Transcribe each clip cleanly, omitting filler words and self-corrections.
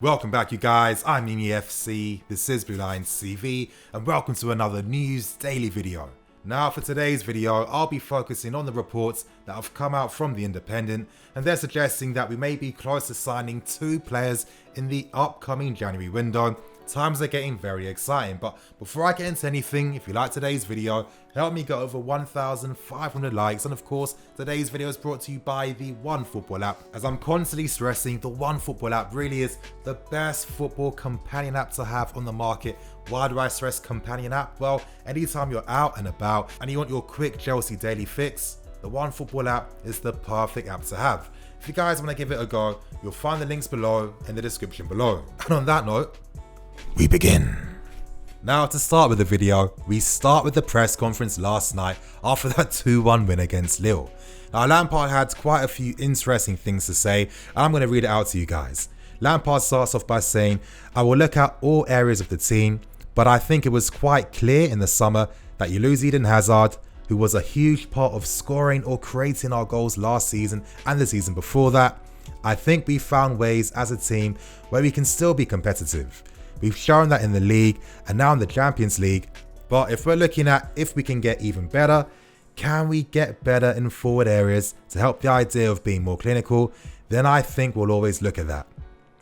Welcome back, you guys. I'm MimiFC, this is Blue Lions CV, and welcome to another news daily video. Now for today's video, I'll be focusing on the reports that have come out from The Independent, and they're suggesting that we may be close to signing 2 players in the upcoming January window. Times are getting very exciting, but before I get into anything, if you like today's video, help me get over 1,500 likes, and of course, today's video is brought to you by the OneFootball app. As I'm constantly stressing, the OneFootball app really is the best football companion app to have on the market. Why do I stress companion app? Well, anytime you're out and about and you want your quick Chelsea daily fix, the OneFootball app is the perfect app to have. If you guys want to give it a go, you'll find the links below in the description below. And on that note, we begin. Now to start with the video, we start with the press conference last night after that 2-1 win against Lille. Now Lampard had quite a few interesting things to say, and I'm going to read it out to you guys. Lampard starts off by saying, "I will look at all areas of the team, but I think it was quite clear in the summer that you lose Eden Hazard, who was a huge part of scoring or creating our goals last season and the season before that. I think we found ways as a team where we can still be competitive. We've shown that in the league and now in the Champions League, but if we're looking at if we can get even better, can we get better in forward areas to help the idea of being more clinical, then I think we'll always look at that.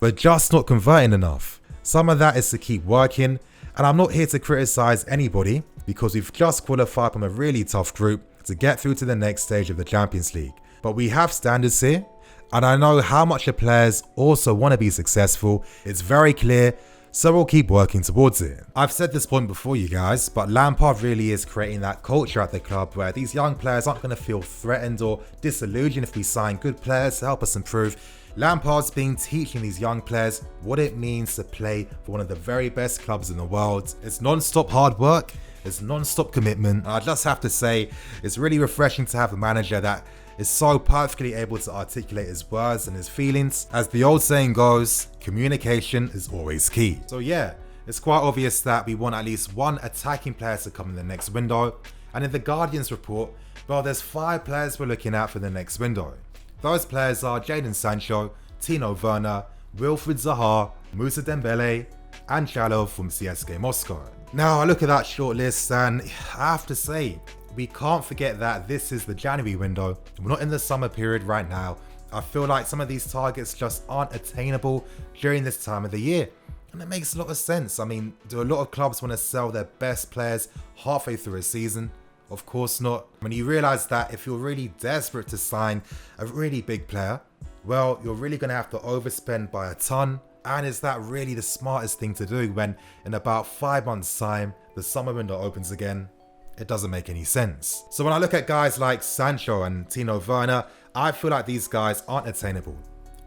We're just not converting enough. Some of that is to keep working, and I'm not here to criticize anybody because we've just qualified from a really tough group to get through to the next stage of the Champions League. But we have standards here, and I know how much the players also want to be successful. It's very clear, so we'll keep working towards it." I've said this point before, you guys, but Lampard really is creating that culture at the club where these young players aren't going to feel threatened or disillusioned if we sign good players to help us improve. Lampard's been teaching these young players what it means to play for one of the very best clubs in the world. It's non-stop hard work, it's non-stop commitment. I just have to say, it's really refreshing to have a manager that is so perfectly able to articulate his words and his feelings. As the old saying goes, communication is always key. So yeah, it's quite obvious that we want at least 1 attacking player to come in the next window. And in the Guardian's report, well, there's 5 players we're looking at for the next window. Those players are Jadon Sancho, Timo Werner, Wilfried Zaha, Moussa Dembele, and Chalov from CSKA Moscow. Now I look at that shortlist and I have to say, we can't forget that this is the January window. We're not in the summer period right now. I feel like some of these targets just aren't attainable during this time of the year. And it makes a lot of sense. I mean, do a lot of clubs want to sell their best players halfway through a season? Of course not. When you realize that if you're really desperate to sign a really big player, well, you're really going to have to overspend by a ton. And is that really the smartest thing to do when in about 5 months' time, the summer window opens again? It doesn't make any sense. So when I look at guys like Sancho and Timo Werner, I feel like these guys aren't attainable.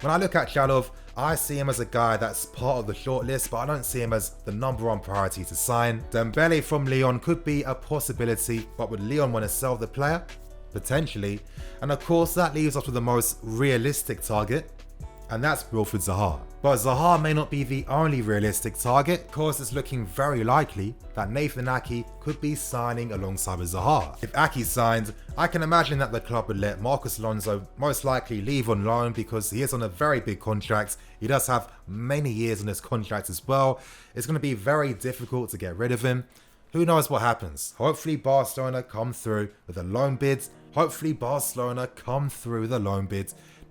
When I look at Chalov, I see him as a guy that's part of the shortlist, but I don't see him as the #1 priority to sign. Dembele from Lyon could be a possibility, but would Lyon want to sell the player? Potentially. And of course, that leaves us with the most realistic target, and that's Wilfried Zaha. But Zaha may not be the only realistic target, because it's looking very likely that Nathan AKE could be signing alongside with Zaha. If AKE signs, I can imagine that the club would let Marcos Alonso most likely leave on loan because he is on a very big contract. He does have many years on his contract as well. It's going to be very difficult to get rid of him. Who knows what happens? Hopefully Barcelona come through with a loan bid.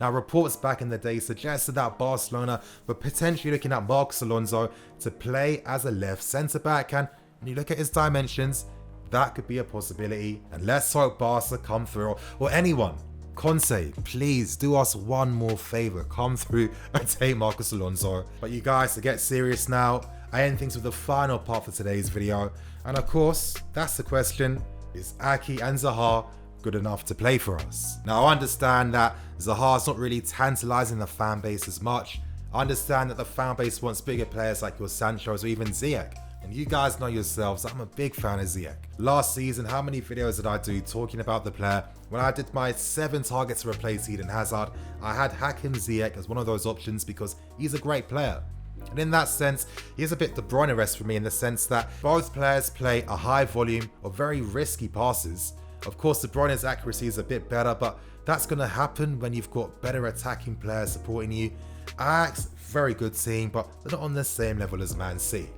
Now, reports back in the day suggested that Barcelona were potentially looking at Marcos Alonso to play as a left centre-back, and when you look at his dimensions, that could be a possibility. And let's hope Barca come through, or anyone. Conte, please do us one more favour, come through and take Marcos Alonso. But you guys, to get serious now, I end things with the final part for today's video. And of course, that's the question, is AKE and Zaha good enough to play for us? Now I understand that Zaha's not really tantalising the fan base as much. I understand that the fan base wants bigger players like your Sanchos or even Ziyech. And you guys know yourselves, I'm a big fan of Ziyech. Last season, how many videos did I do talking about the player? When I did my 7 targets to replace Eden Hazard, I had Hakim Ziyech as one of those options because he's a great player. And in that sense, he is a bit De Bruyne-esque for me in the sense that both players play a high volume of very risky passes. Of course, De Bruyne's accuracy is a bit better, but that's going to happen when you've got better attacking players supporting you. Ajax, very good team, but they're not on the same level as Man City.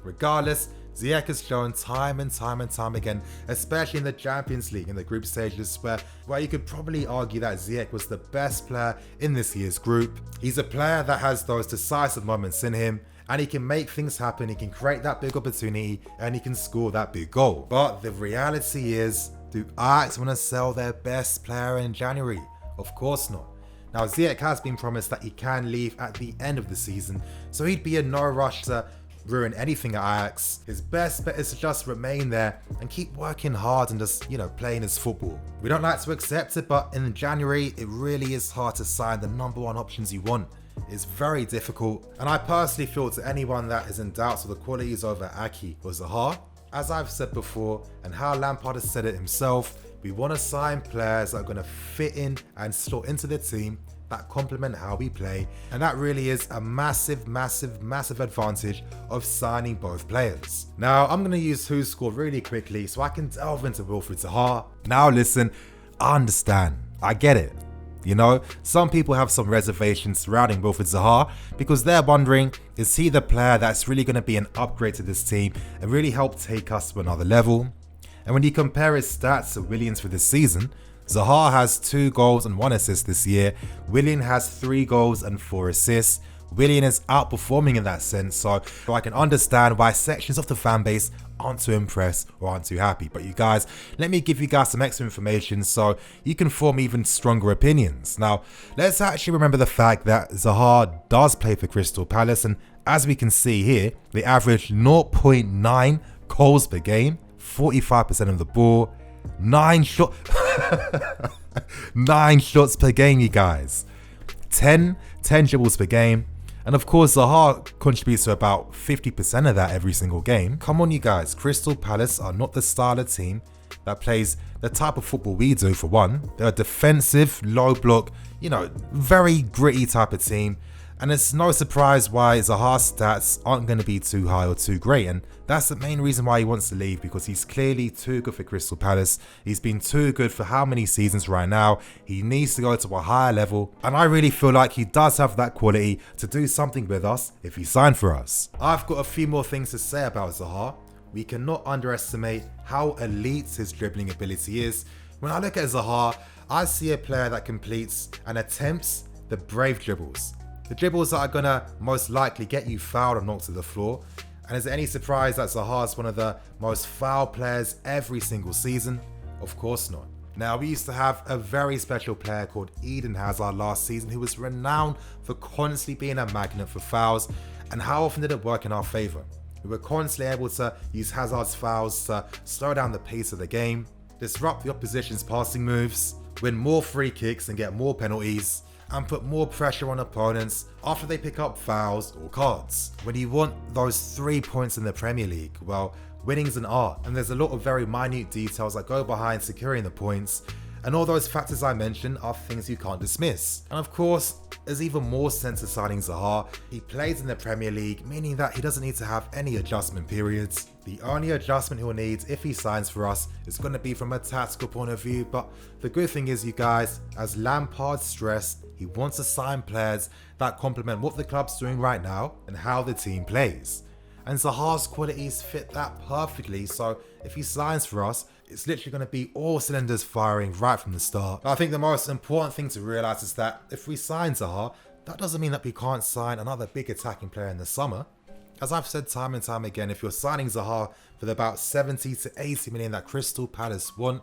Regardless, Ziyech has shown time and time again, especially in the Champions League in the group stages, where you could probably argue that Ziyech was the best player in this year's group. He's a player that has those decisive moments in him, and he can make things happen, he can create that big opportunity, and he can score that big goal. But the reality is, do Ajax want to sell their best player in January? Of course not. Now, Ziyech has been promised that he can leave at the end of the season, so he'd be in no rush to ruin anything at Ajax. His best bet is to just remain there and keep working hard and just, playing his football. We don't like to accept it, but in January, it really is hard to sign the number one options you want. It's very difficult, and I personally feel to anyone that is in doubt of the qualities over AKE or Zaha, as I've said before, and how Lampard has said it himself, we want to sign players that are going to fit in and slot into the team that complement how we play, and that really is a massive advantage of signing both players. Now, I'm going to use who scored really quickly so I can delve into Wilfried Zaha. Now listen, I understand, I get it. Some people have some reservations surrounding Wilfried Zaha because they're wondering, is he the player that's really going to be an upgrade to this team and really help take us to another level? And when you compare his stats to Willian's for this season, Zaha has 2 goals and 1 assist this year. Willian has 3 goals and 4 assists. Willian is outperforming in that sense, so I can understand why sections of the fan base aren't too impressed or aren't too happy. But you guys, let me give you guys some extra information so you can form even stronger opinions. Now, let's actually remember the fact that Zaha does play for Crystal Palace, and as we can see here, they average 0.9 goals per game, 45% of the ball, 9 shots per game, you guys, 10 dribbles per game, and of course Zaha contributes to about 50% of that every single game. Come on, you guys, Crystal Palace are not the style of team that plays the type of football we do. For one, they're a defensive, low block, very gritty type of team, and it's no surprise why Zaha's stats aren't going to be too high or too great, and that's the main reason why he wants to leave, because he's clearly too good for Crystal Palace. He's been too good for how many seasons right now. He needs to go to a higher level, and I really feel like he does have that quality to do something with us if he signed for us. I've got a few more things to say about Zaha. We cannot underestimate how elite his dribbling ability is. When I look at Zaha, I see a player that completes and attempts the brave dribbles. The dribbles that are going to most likely get you fouled or knocked to the floor. And is it any surprise that Zaha is one of the most fouled players every single season? Of course not. Now, we used to have a very special player called Eden Hazard last season who was renowned for constantly being a magnet for fouls. And how often did it work in our favour? We were constantly able to use Hazard's fouls to slow down the pace of the game, disrupt the opposition's passing moves, win more free kicks and get more penalties, and put more pressure on opponents after they pick up fouls or cards. When you want those 3 points in the Premier League, well, winning's an art, and there's a lot of very minute details that go behind securing the points, and all those factors I mentioned are things you can't dismiss. And of course, there's even more sense of signing Zaha. He plays in the Premier League, meaning that he doesn't need to have any adjustment periods. The only adjustment he'll need if he signs for us is going to be from a tactical point of view, but the good thing is, you guys, as Lampard stressed, he wants to sign players that complement what the club's doing right now and how the team plays. And Zaha's qualities fit that perfectly, so if he signs for us, it's literally going to be all cylinders firing right from the start. I think the most important thing to realise is that if we sign Zaha, that doesn't mean that we can't sign another big attacking player in the summer. As I've said time and time again, if you're signing Zaha for the about 70 to 80 million that Crystal Palace want,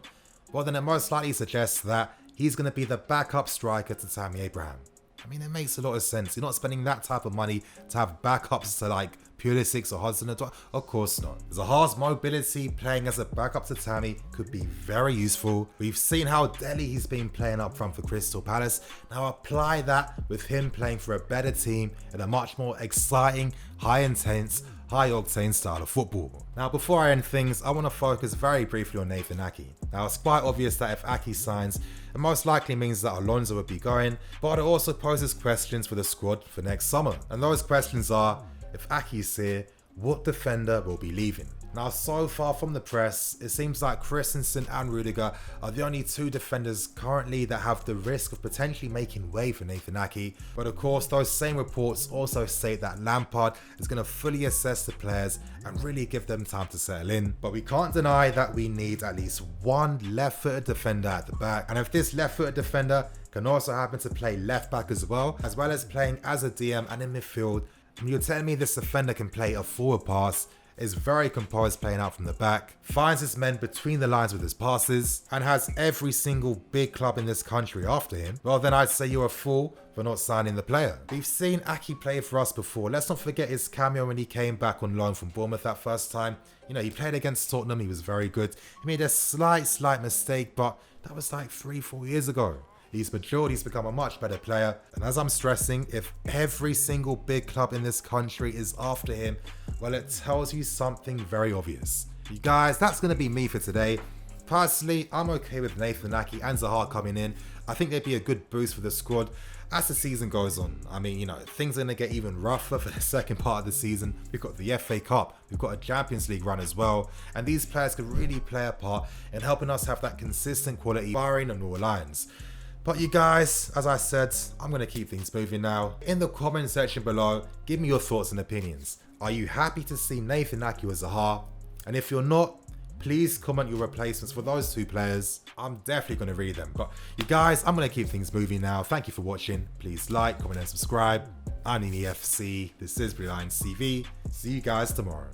well then it most likely suggests that he's going to be the backup striker to Tammy Abraham. I mean, it makes a lot of sense. You're not spending that type of money to have backups to like Pulisic or Hudson-Odoi. Of course not. Zaha's mobility playing as a backup to Tammy could be very useful. We've seen how deadly he's been playing up front for Crystal Palace. Now apply that with him playing for a better team in a much more exciting, high-intense, high-octane style of football. Now before I end things, I want to focus very briefly on Nathan AKE. Now it's quite obvious that if AKE signs, it most likely means that Alonso would be going, but it also poses questions for the squad for next summer. And those questions are, if AKE's here, what defender will be leaving? Now, so far from the press, it seems like Christensen and Rudiger are the only two defenders currently that have the risk of potentially making way for Nathan AKE. But of course, those same reports also state that Lampard is going to fully assess the players and really give them time to settle in. But we can't deny that we need at least one left-footed defender at the back. And if this left-footed defender can also happen to play left back as well as playing as a DM and in midfield, and you're telling me this defender can play a forward pass, is very composed playing out from the back, finds his men between the lines with his passes, and has every single big club in this country after him, well then I'd say you're a fool for not signing the player. We've seen AKE play for us before. Let's not forget his cameo when he came back on loan from Bournemouth that first time. You know, he played against Tottenham, he was very good. He made a slight mistake, but that was like 3-4 years ago. He's matured, he's become a much better player, and as I'm stressing, if every single big club in this country is after him, well, it tells you something very obvious. You guys, that's going to be me for today. Personally, I'm okay with Nathan AKE and Zaha coming in. I think they'd be a good boost for the squad as the season goes on. I mean, you know, things are going to get even rougher for the second part of the season. We've got the FA Cup, we've got a Champions League run as well, and these players could really play a part in helping us have that consistent quality firing on all lines. But you guys, as I said, I'm going to keep things moving now. In the comment section below, give me your thoughts and opinions. Are you happy to see Nathan AKE or Zaha? And if you're not, please comment your replacements for those two players. I'm definitely going to read them. But you guys, I'm going to keep things moving now. Thank you for watching. Please like, comment and subscribe. I'm EFC. This is Brilliant CV. See you guys tomorrow.